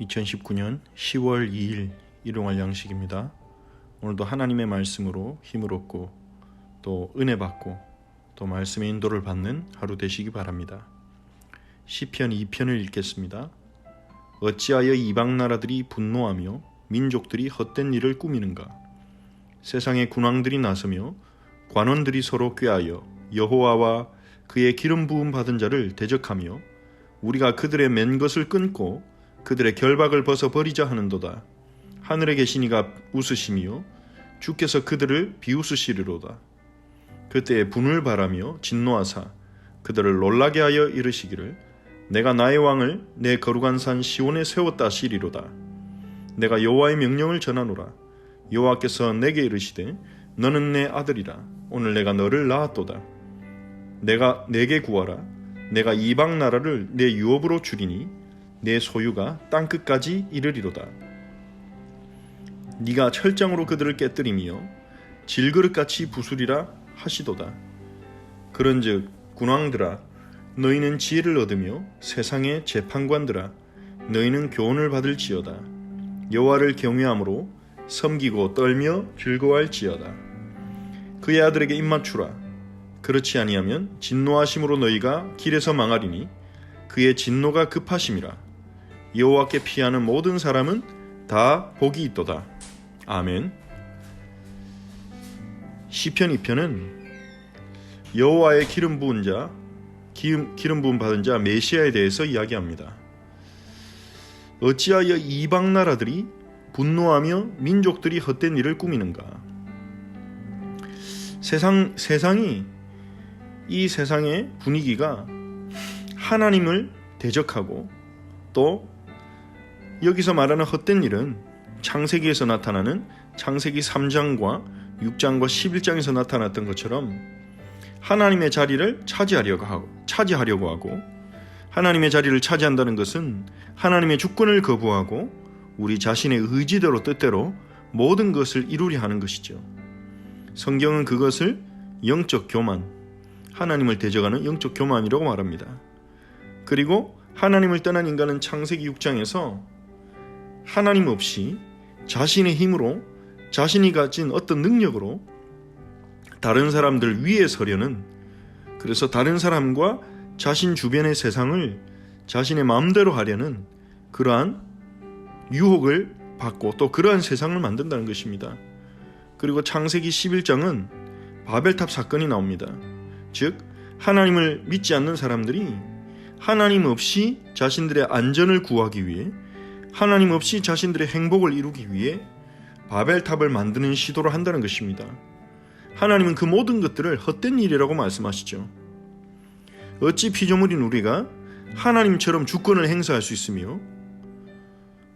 2019년 10월 2일 일용할 양식입니다. 오늘도 하나님의 말씀으로 힘을 얻고 또 은혜 받고 또 말씀의 인도를 받는 하루 되시기 바랍니다. 시편 2편을 읽겠습니다. 어찌하여 이방 나라들이 분노하며 민족들이 헛된 일을 꾸미는가? 세상의 군왕들이 나서며 관원들이 서로 꾀하여 여호와와 그의 기름 부음 받은 자를 대적하며 우리가 그들의 맨 것을 끊고 그들의 결박을 벗어 버리자 하는도다. 하늘에 계신 이가 웃으시며 주께서 그들을 비웃으시리로다. 그때에 분을 바라며 진노하사 그들을 놀라게 하여 이르시기를 내가 나의 왕을 내 거룩한 산 시온에 세웠다 하시리로다. 내가 여호와의 명령을 전하노라. 여호와께서 내게 이르시되 너는 내 아들이라. 오늘 내가 너를 낳았도다. 내가 내게 구하라. 내가 이방 나라를 내 유업으로 주리니 내 소유가 땅끝까지 이르리로다. 네가 철장으로 그들을 깨뜨리며 질그릇같이 부수리라 하시도다. 그런즉 군왕들아 너희는 지혜를 얻으며 세상의 재판관들아 너희는 교훈을 받을지어다. 여호와를 경외함으로 섬기고 떨며 즐거워할지어다. 그의 아들에게 입맞추라. 그렇지 아니하면 진노하심으로 너희가 길에서 망하리니 그의 진노가 급하심이라. 여호와께 피하는 모든 사람은 다 복이 있도다. 아멘. 시편 2편은 여호와의 기름 부은 자, 기름 부음 받은 자 메시아에 대해서 이야기합니다. 어찌하여 이방 나라들이 분노하며 민족들이 헛된 일을 꾸미는가? 이 세상의 분위기가 하나님을 대적하고 또 여기서 말하는 헛된 일은 창세기에서 나타나는 창세기 3장과 6장과 11장에서 나타났던 것처럼 하나님의 자리를 차지하려고 하고 하나님의 자리를 차지한다는 것은 하나님의 주권을 거부하고 우리 자신의 의지대로 뜻대로 모든 것을 이루려 하는 것이죠. 성경은 그것을 영적 교만, 하나님을 대적하는 영적 교만이라고 말합니다. 그리고 하나님을 떠난 인간은 창세기 6장에서 하나님 없이 자신의 힘으로 자신이 가진 어떤 능력으로 다른 사람들 위에 서려는, 그래서 다른 사람과 자신 주변의 세상을 자신의 마음대로 하려는 그러한 유혹을 받고 또 그러한 세상을 만든다는 것입니다. 그리고 창세기 11장은 바벨탑 사건이 나옵니다. 즉 하나님을 믿지 않는 사람들이 하나님 없이 자신들의 안전을 구하기 위해, 하나님 없이 자신들의 행복을 이루기 위해 바벨탑을 만드는 시도를 한다는 것입니다. 하나님은 그 모든 것들을 헛된 일이라고 말씀하시죠. 어찌 피조물인 우리가 하나님처럼 주권을 행사할 수 있으며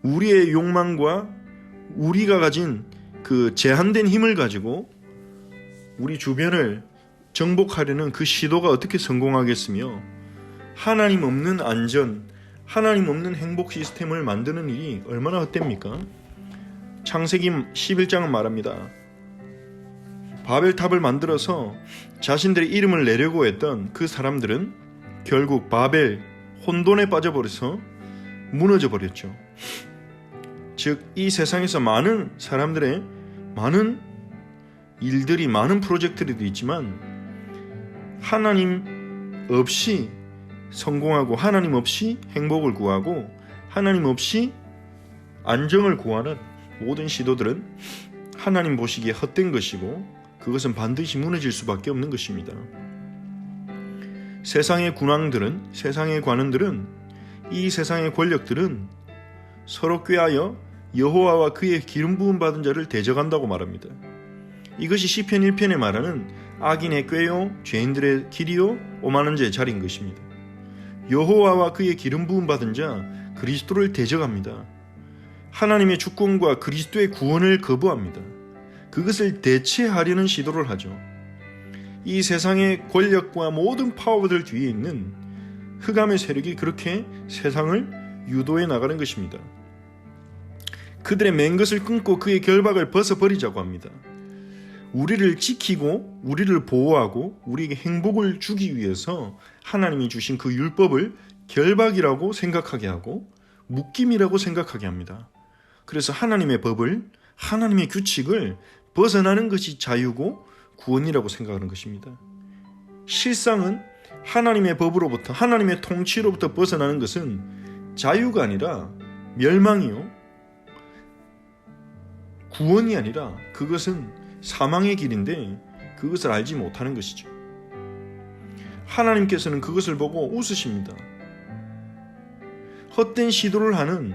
우리의 욕망과 우리가 가진 그 제한된 힘을 가지고 우리 주변을 정복하려는 그 시도가 어떻게 성공하겠으며 하나님 없는 안전, 하나님 없는 행복 시스템을 만드는 일이 얼마나 헛됩니까? 창세기 11장은 말합니다. 바벨탑을 만들어서 자신들의 이름을 내려고 했던 그 사람들은 결국 바벨, 혼돈에 빠져버려서 무너져 버렸죠. 즉 이 세상에서 많은 사람들의 많은 일들이, 많은 프로젝트들이 있지만 하나님 없이 성공하고 하나님 없이 행복을 구하고 하나님 없이 안정을 구하는 모든 시도들은 하나님 보시기에 헛된 것이고 그것은 반드시 무너질 수밖에 없는 것입니다. 세상의 군왕들은, 세상의 관원들은, 이 세상의 권력들은 서로 꾀하여 여호와와 그의 기름 부음 받은 자를 대적한다고 말합니다. 이것이 시편 1편에 말하는 악인의 꾀요 죄인들의 길이요 오만한 자의 자리인 것입니다. 여호와와 그의 기름 부음 받은 자 그리스도를 대적합니다. 하나님의 주권과 그리스도의 구원을 거부합니다. 그것을 대체하려는 시도를 하죠. 이 세상의 권력과 모든 파워들 뒤에 있는 흑암의 세력이 그렇게 세상을 유도해 나가는 것입니다. 그들의 맨 것을 끊고 그의 결박을 벗어버리자고 합니다. 우리를 지키고 우리를 보호하고 우리에게 행복을 주기 위해서 하나님이 주신 그 율법을 결박이라고 생각하게 하고 묶임이라고 생각하게 합니다. 그래서 하나님의 법을, 하나님의 규칙을 벗어나는 것이 자유고 구원이라고 생각하는 것입니다. 실상은 하나님의 법으로부터, 하나님의 통치로부터 벗어나는 것은 자유가 아니라 멸망이요, 구원이 아니라 그것은 사망의 길인데 그것을 알지 못하는 것이죠. 하나님께서는 그것을 보고 웃으십니다. 헛된 시도를 하는,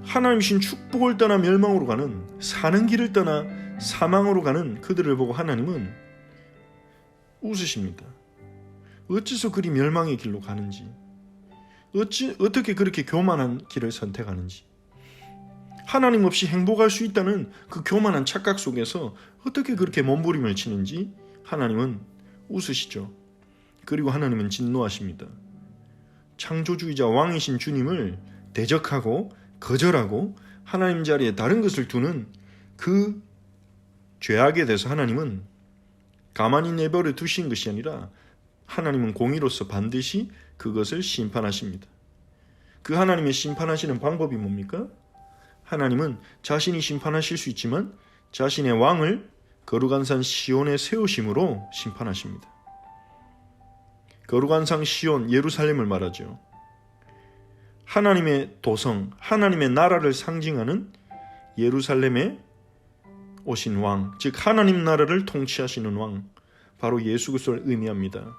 하나님이신 축복을 떠나 멸망으로 가는, 사는 길을 떠나 사망으로 가는 그들을 보고 하나님은 웃으십니다. 어째서 그리 멸망의 길로 가는지, 어떻게 그렇게 교만한 길을 선택하는지, 하나님 없이 행복할 수 있다는 그 교만한 착각 속에서 어떻게 그렇게 몸부림을 치는지 하나님은 웃으시죠. 그리고 하나님은 진노하십니다. 창조주이자 왕이신 주님을 대적하고 거절하고 하나님 자리에 다른 것을 두는 그 죄악에 대해서 하나님은 가만히 내버려 두신 것이 아니라 하나님은 공의로서 반드시 그것을 심판하십니다. 그 하나님의 심판하시는 방법이 뭡니까? 하나님은 자신이 심판하실 수 있지만 자신의 왕을 거룩한 산 시온에 세우심으로 심판하십니다. 거룩한 산 시온, 예루살렘을 말하죠. 하나님의 도성, 하나님의 나라를 상징하는 예루살렘에 오신 왕, 즉 하나님 나라를 통치하시는 왕, 바로 예수 그리스도를 의미합니다.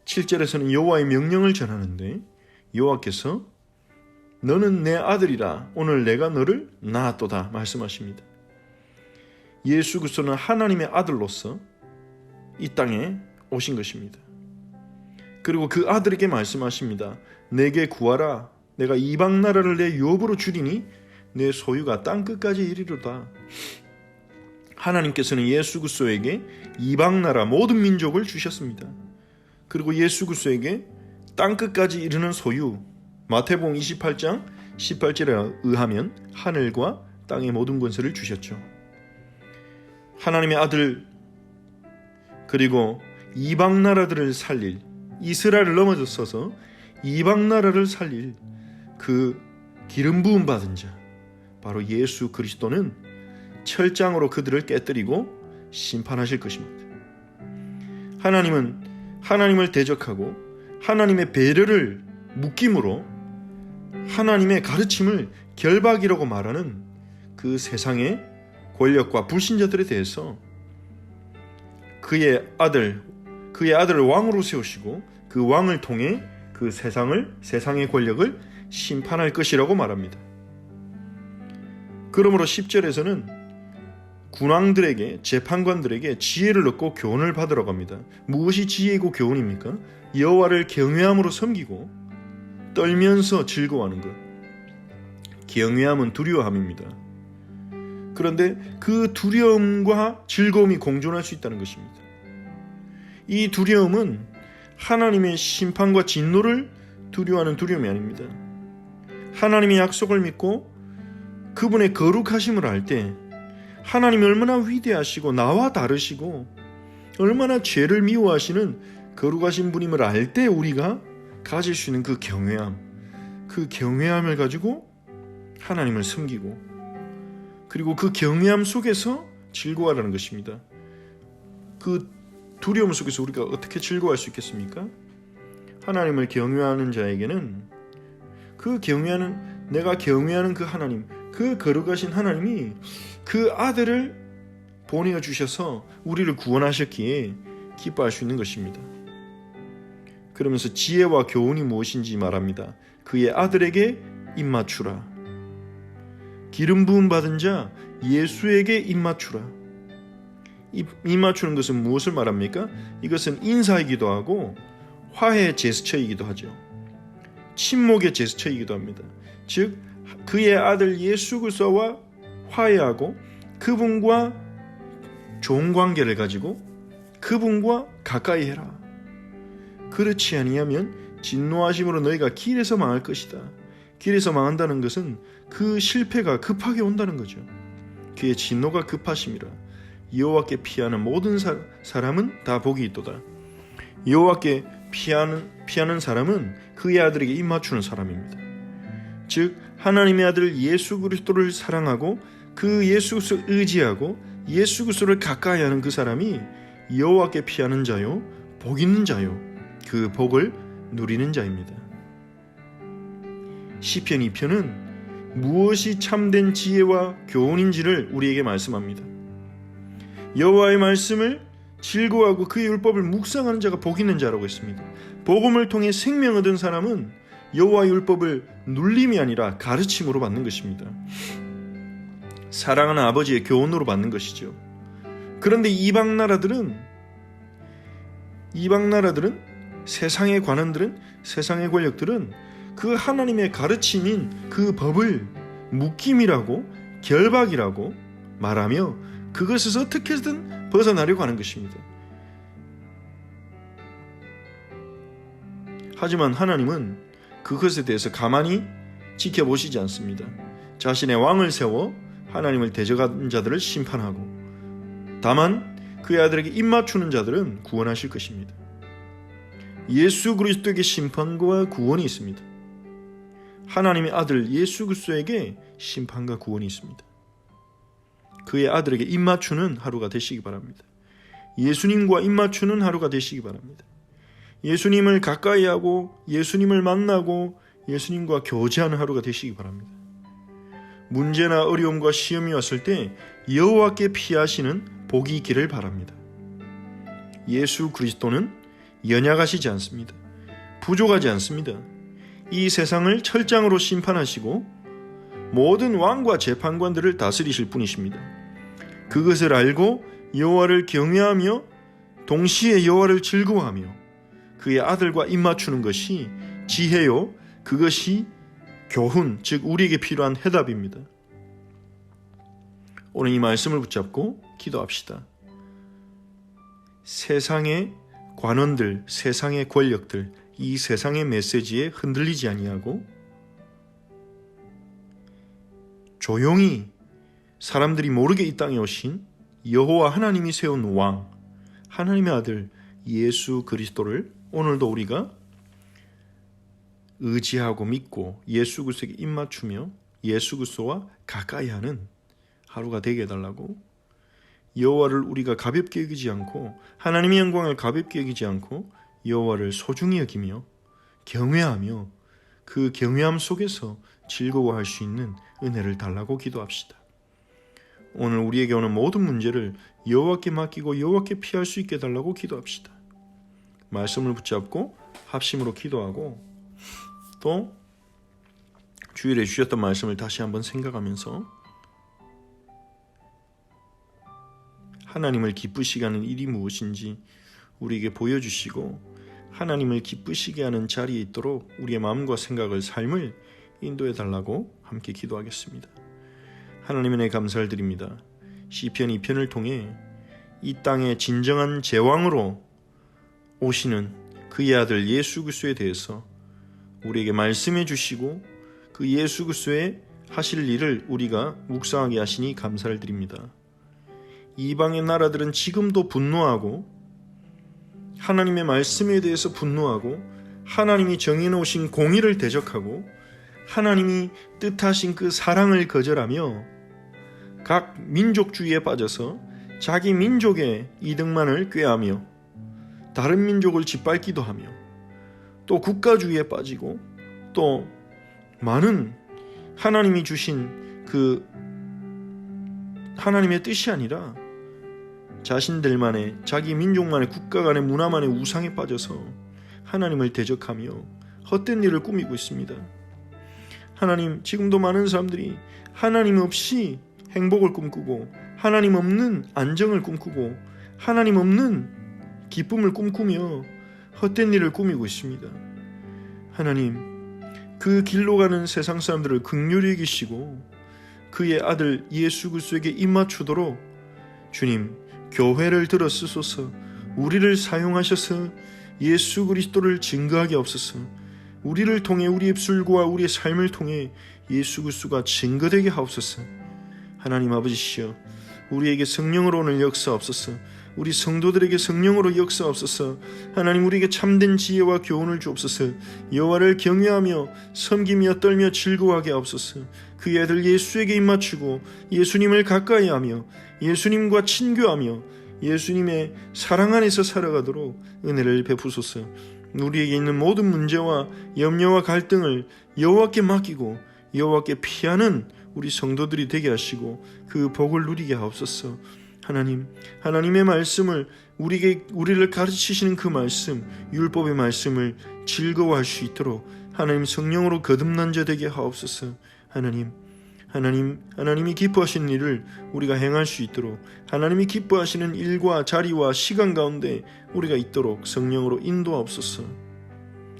7절에서는 여호와의 명령을 전하는데 여호와께서 너는 내 아들이라 오늘 내가 너를 낳았도다 말씀하십니다. 예수 그리스도는 하나님의 아들로서 이 땅에 오신 것입니다. 그리고 그 아들에게 말씀하십니다. 내게 구하라. 내가 이방 나라를 내 유업으로 주리니 내 소유가 땅끝까지 이르리로다. 하나님께서는 예수 그리스도에게 이방 나라 모든 민족을 주셨습니다. 그리고 예수 그리스도에게 땅끝까지 이르는 소유, 마태복음 28장 18절에 의하면 하늘과 땅의 모든 권세를 주셨죠. 하나님의 아들, 그리고 이방 나라들을 살릴, 이스라엘을 넘어서서 이방 나라를 살릴 그 기름 부음 받은 자, 바로 예수 그리스도는 철장으로 그들을 깨뜨리고 심판하실 것입니다. 하나님은 하나님을 대적하고 하나님의 배려를 묶임으로 하나님의 가르침을 결박이라고 말하는 그 세상의 권력과 불신자들에 대해서 그의 아들을 왕으로 세우시고 그 왕을 통해 그 세상의 권력을 심판할 것이라고 말합니다. 그러므로 10절에서는 군왕들에게, 재판관들에게 지혜를 얻고 교훈을 받으라고 합니다. 무엇이 지혜이고 교훈입니까? 여호와를 경외함으로 섬기고 떨면서 즐거워하는 것. 경외함은 두려워함입니다. 그런데 그 두려움과 즐거움이 공존할 수 있다는 것입니다. 이 두려움은 하나님의 심판과 진노를 두려워하는 두려움이 아닙니다. 하나님의 약속을 믿고 그분의 거룩하심을 알 때 하나님이 얼마나 위대하시고 나와 다르시고 얼마나 죄를 미워하시는 거룩하신 분임을 알 때 우리가 가질 수 있는 그 경외함, 그 경외함을 가지고 하나님을 섬기고 그리고 그 경외함 속에서 즐거워하라는 것입니다. 그 두려움 속에서 우리가 어떻게 즐거워할 수 있겠습니까? 하나님을 경외하는 자에게는 내가 경외하는 그 하나님, 그 거룩하신 하나님이 그 아들을 보내어 주셔서 우리를 구원하셨기에 기뻐할 수 있는 것입니다. 그러면서 지혜와 교훈이 무엇인지 말합니다. 그의 아들에게 입맞추라. 기름 부음 받은 자 예수에게 입맞추라. 입맞추는 것은 무엇을 말합니까? 이것은 인사이기도 하고 화해의 제스처이기도 하죠. 친목의 제스처이기도 합니다. 즉 그의 아들 예수 그리스도와 화해하고 그분과 좋은 관계를 가지고 그분과 가까이 해라. 그렇지 아니하면 진노하심으로 너희가 길에서 망할 것이다. 길에서 망한다는 것은 그 실패가 급하게 온다는 거죠. 그의 진노가 급하심이라. 여호와께 피하는 모든 사람은 다 복이 있도다. 여호와께 피하는 사람은 그의 아들에게 입맞추는 사람입니다. 즉 하나님의 아들 예수 그리스도를 사랑하고 그 예수 그리스도를 의지하고 예수 그리스도를 가까이 하는 그 사람이 여호와께 피하는 자요 복 있는 자요 그 복을 누리는 자입니다. 시편 2편은 무엇이 참된 지혜와 교훈인지를 우리에게 말씀합니다. 여호와의 말씀을 즐거워하고 그의 율법을 묵상하는 자가 복 있는 자라고 했습니다. 복음을 통해 생명 얻은 사람은 여호와의 율법을 눌림이 아니라 가르침으로 받는 것입니다. 사랑하는 아버지의 교훈으로 받는 것이죠. 그런데 이방 나라들은 세상의 관원들은 세상의 권력들은 그 하나님의 가르침인 그 법을 묶임이라고 결박이라고 말하며 그것에서 어떻게든 벗어나려고 하는 것입니다. 하지만 하나님은 그것에 대해서 가만히 지켜보시지 않습니다. 자신의 왕을 세워 하나님을 대적한 자들을 심판하고 다만 그의 아들에게 입맞추는 자들은 구원하실 것입니다. 예수 그리스도에게 심판과 구원이 있습니다. 하나님의 아들 예수 그리스도에게 심판과 구원이 있습니다. 그의 아들에게 입맞추는 하루가 되시기 바랍니다. 예수님과 입맞추는 하루가 되시기 바랍니다. 예수님을 가까이 하고 예수님을 만나고 예수님과 교제하는 하루가 되시기 바랍니다. 문제나 어려움과 시험이 왔을 때 여호와께 피하시는 복이 있기를 바랍니다. 예수 그리스도는 연약하시지 않습니다. 부족하지 않습니다. 이 세상을 철장으로 심판하시고 모든 왕과 재판관들을 다스리실 분이십니다. 그것을 알고 여호와를 경외하며 동시에 여호와를 즐거워하며 그의 아들과 입맞추는 것이 지혜요 그것이 교훈, 즉 우리에게 필요한 해답입니다. 오늘 이 말씀을 붙잡고 기도합시다. 세상의 관원들, 세상의 권력들, 이 세상의 메시지에 흔들리지 아니하고 조용히 사람들이 모르게 이 땅에 오신 여호와 하나님이 세운 왕, 하나님의 아들 예수 그리스도를 오늘도 우리가 의지하고 믿고 예수 그리스도에게 입맞추며 예수 그리스도와 가까이 하는 하루가 되게 해달라고, 여호와를 우리가 가볍게 여기지 않고 하나님의 영광을 가볍게 여기지 않고 여호와를 소중히 여기며 경외하며 그 경외함 속에서 즐거워할 수 있는 은혜를 달라고 기도합시다. 오늘 우리에게 오는 모든 문제를 여호와께 맡기고 여호와께 피할 수 있게 해달라고 기도합시다. 말씀을 붙잡고 합심으로 기도하고 또 주일에 주셨던 말씀을 다시 한번 생각하면서 하나님을 기쁘시게 하는 일이 무엇인지 우리에게 보여주시고 하나님을 기쁘시게 하는 자리에 있도록 우리의 마음과 생각을, 삶을 인도해 달라고 함께 기도하겠습니다. 하나님의 은혜 감사를 드립니다. 시편 2편을 통해 이 땅의 진정한 제왕으로 오시는 그의 아들 예수 그리스도에 대해서 우리에게 말씀해 주시고 그 예수 그리스도의 하실 일을 우리가 묵상하게 하시니 감사를 드립니다. 이방의 나라들은 지금도 분노하고 하나님의 말씀에 대해서 분노하고 하나님이 정해 놓으신 공의를 대적하고 하나님이 뜻하신 그 사랑을 거절하며 각 민족주의에 빠져서 자기 민족의 이득만을 꾀하며 다른 민족을 짓밟기도 하며 또 국가주의에 빠지고 또 많은 하나님이 주신 그 하나님의 뜻이 아니라 자신들만의, 자기 민족만의, 국가 간의 문화만의 우상에 빠져서 하나님을 대적하며 헛된 일을 꾸미고 있습니다. 하나님, 지금도 많은 사람들이 하나님 없이 행복을 꿈꾸고 하나님 없는 안정을 꿈꾸고 하나님 없는 기쁨을 꿈꾸며 헛된 일을 꾸미고 있습니다. 하나님, 그 길로 가는 세상 사람들을 긍휼히 여기시고 그의 아들 예수 그리스도에게 입맞추도록 주님 교회를 들어 쓰소서. 우리를 사용하셔서 예수 그리스도를 증거하게 없소서. 우리를 통해 우리의 입술과 우리의 삶을 통해 예수 그리스도가 증거되게 하옵소서. 하나님 아버지시여, 우리에게 성령으로 오늘 역사옵소서. 우리 성도들에게 성령으로 역사하옵소서. 하나님, 우리에게 참된 지혜와 교훈을 주옵소서. 여호와를 경외하며 섬기며 떨며 즐거워하게 하옵소서. 그 애들 예수에게 입맞추고 예수님을 가까이하며 예수님과 친교하며 예수님의 사랑 안에서 살아가도록 은혜를 베푸소서. 우리에게 있는 모든 문제와 염려와 갈등을 여호와께 맡기고 여호와께 피하는 우리 성도들이 되게 하시고 그 복을 누리게 하옵소서. 하나님, 하나님의 말씀을 우리를 가르치시는 그 말씀, 율법의 말씀을 즐거워할 수 있도록 하나님 성령으로 거듭난 자 되게 하옵소서. 하나님이 기뻐하시는 일을 우리가 행할 수 있도록, 하나님이 기뻐하시는 일과 자리와 시간 가운데 우리가 있도록 성령으로 인도하옵소서.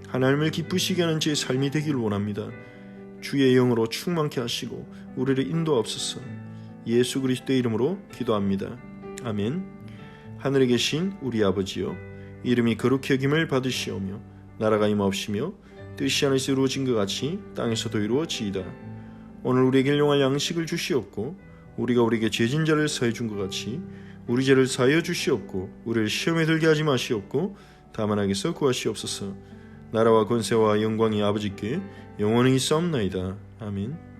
하나님을 기쁘시게 하는 제 삶이 되길 원합니다. 주의 영으로 충만케 하시고 우리를 인도하옵소서. 예수 그리스도의 이름으로 기도합니다. 아멘. 하늘에 계신 우리 아버지여, 이름이 거룩히 여김을 받으시오며 나라가 임하옵시며 뜻이 하늘에서 이루어진 것 같이 땅에서도 이루어지이다. 오늘 우리에게 일용할 양식을 주시옵고 우리가 우리에게 죄진 자를 사해 준 것 같이 우리 죄를 사하여 주시옵고 우리를 시험에 들게 하지 마시옵고 다만 악에서 구하시옵소서. 나라와 권세와 영광이 아버지께 영원히 있사옵나이다. 아멘.